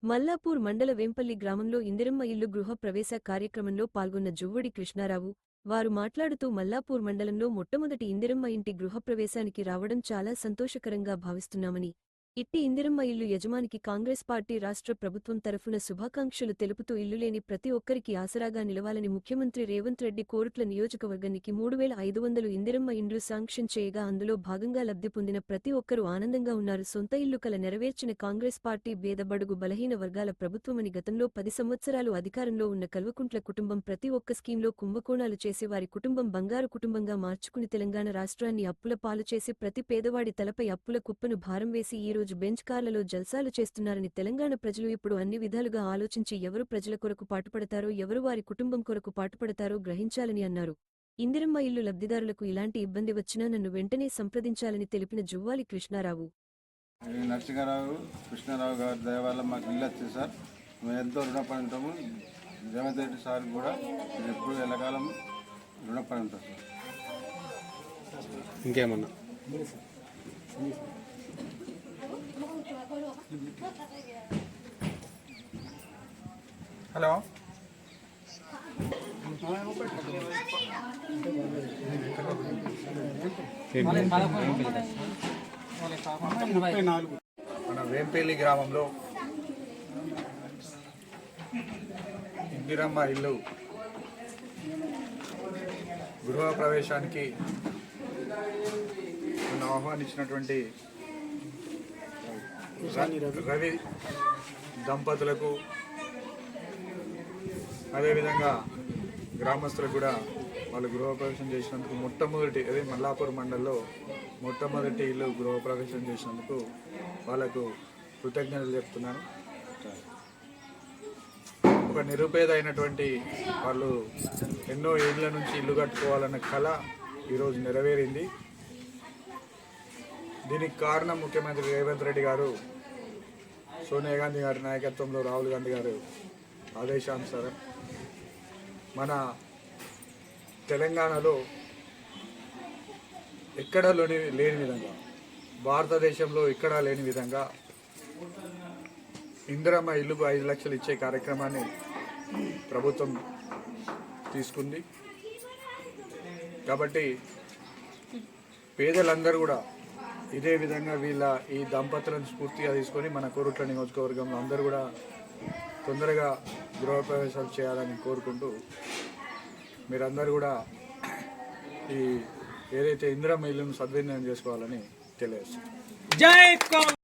మల్లాపూర్ మండల వేంపల్లి గ్రామంలో ఇందిరమ్మ ఇల్లు గృహ ప్రవేశ కార్యక్రమంలో పాల్గొన్న జువ్వడి కృష్ణారావు వారు మాట్లాడుతూ మల్లాపూర్ మండలంలో మొట్టమొదటి ఇందిరమ్మ ఇంటి గృహప్రవేశానికి రావడం చాలా సంతోషకరంగా భావిస్తున్నామని, ఇట్టి ఇందిరమ్మ ఇల్లు యజమానికి కాంగ్రెస్ పార్టీ రాష్ట్ర ప్రభుత్వం తరఫున శుభాకాంక్షలు తెలుపుతూ ఇల్లులేని ప్రతి ఒక్కరికి ఆసరాగా నిలవాలని ముఖ్యమంత్రి రేవంత్ రెడ్డి కోరుట్ల నియోజకవర్గానికి 3500 ఇందిరమ్మ ఇండ్లు శాంక్షన్ చేయగా అందులో భాగంగా లబ్ధి పొందిన ప్రతి ఒక్కరూ ఆనందంగా ఉన్నారు. సొంత ఇల్లు కల నెరవేర్చిన కాంగ్రెస్ పార్టీ బేదబడుగు బలహీన వర్గాల ప్రభుత్వమని గతంలో 10 సంవత్సరాలు అధికారంలో ఉన్న కల్వకుంట్ల కుటుంబం ప్రతి ఒక్క స్కీంలో కుంభకోణాలు చేసి వారి కుటుంబం బంగారు కుటుంబంగా మార్చుకుని తెలంగాణ రాష్ట్రాన్ని అప్పుల పాలు చేసి ప్రతి పేదవాడి తలపై అప్పుల కుప్పను భారం వేసి ఈ రోజు బెంచ్ కార్లలో జల్సాలు చేస్తున్నారని, తెలంగాణ ప్రజలు ఇప్పుడు అన్ని విధాలుగా ఆలోచించి ఎవరు ప్రజల కొరకు పాటుపడతారో ఎవరు వారి కుటుంబం కొరకు పాటుపడతారో గ్రహించాలని అన్నారు. ఇందిరమ్మ ఇల్లు లబ్ధిదారులకు ఇలాంటి ఇబ్బంది వచ్చినా నన్ను వెంటనే సంప్రదించాలని తెలిపిన జువ్వాలి కృష్ణారావు. నరసింహారావు కృష్ణారావు గారి దయ వల్ల మాకు ఇల్లు వచ్చింది సార్. మేము ఎంతో రుణపడి ఉంటాము. రేవంత్ రెడ్డి సార్ కూడా ఎప్పుడు ఎల్లకాలం రుణపడి ఉంటాం సార్. ఇంకేమన్నా హలో, మన వేంపల్లి గ్రామంలో ఇందిరమ్మ ఇల్లు గృహ ప్రవేశానికి నన్ను ఆహ్వానించినటువంటి రవి దంపతులకు, అదేవిధంగా గ్రామస్తులకు కూడా వాళ్ళు గృహప్రవేశం చేసినందుకు మొట్టమొదటి అదే మల్లాపూర్ మండలంలో మొట్టమొదటి ఇల్లు గృహప్రవేశం చేసినందుకు వాళ్ళకు కృతజ్ఞతలు చెప్తున్నాను. ఒక నిరుపేద అయినటువంటి వాళ్ళు ఎన్నో ఏళ్ళ నుంచి ఇల్లు కట్టుకోవాలన్న కళ ఈరోజు నెరవేరింది. దీనికి కారణం ముఖ్యమంత్రి రేవంత్ రెడ్డి గారు, సోనియా గాంధీ గారి నాయకత్వంలో రాహుల్ గాంధీ గారు ఆదేశానుసారం మన తెలంగాణలో ఎక్కడా లేని విధంగా, భారతదేశంలో ఎక్కడా లేని విధంగా ఇందిరమ్మ ఇల్లుకు 5 లక్షలు ఇచ్చే కార్యక్రమాన్ని ప్రభుత్వం తీసుకుంది. కాబట్టి పేదలందరూ కూడా ఇదే విధంగా ఈ దంపతులను స్ఫూర్తిగా తీసుకొని మన కోరుట్ల నియోజకవర్గంలో అందరూ కూడా తొందరగా గృహప్రవేశాలు చేయాలని కోరుకుంటూ మీరందరూ కూడా ఈ ఏదైతే ఇందిరమ్మ ఇల్లును సద్వినియోగం చేసుకోవాలని తెలియజేస్తున్నారు.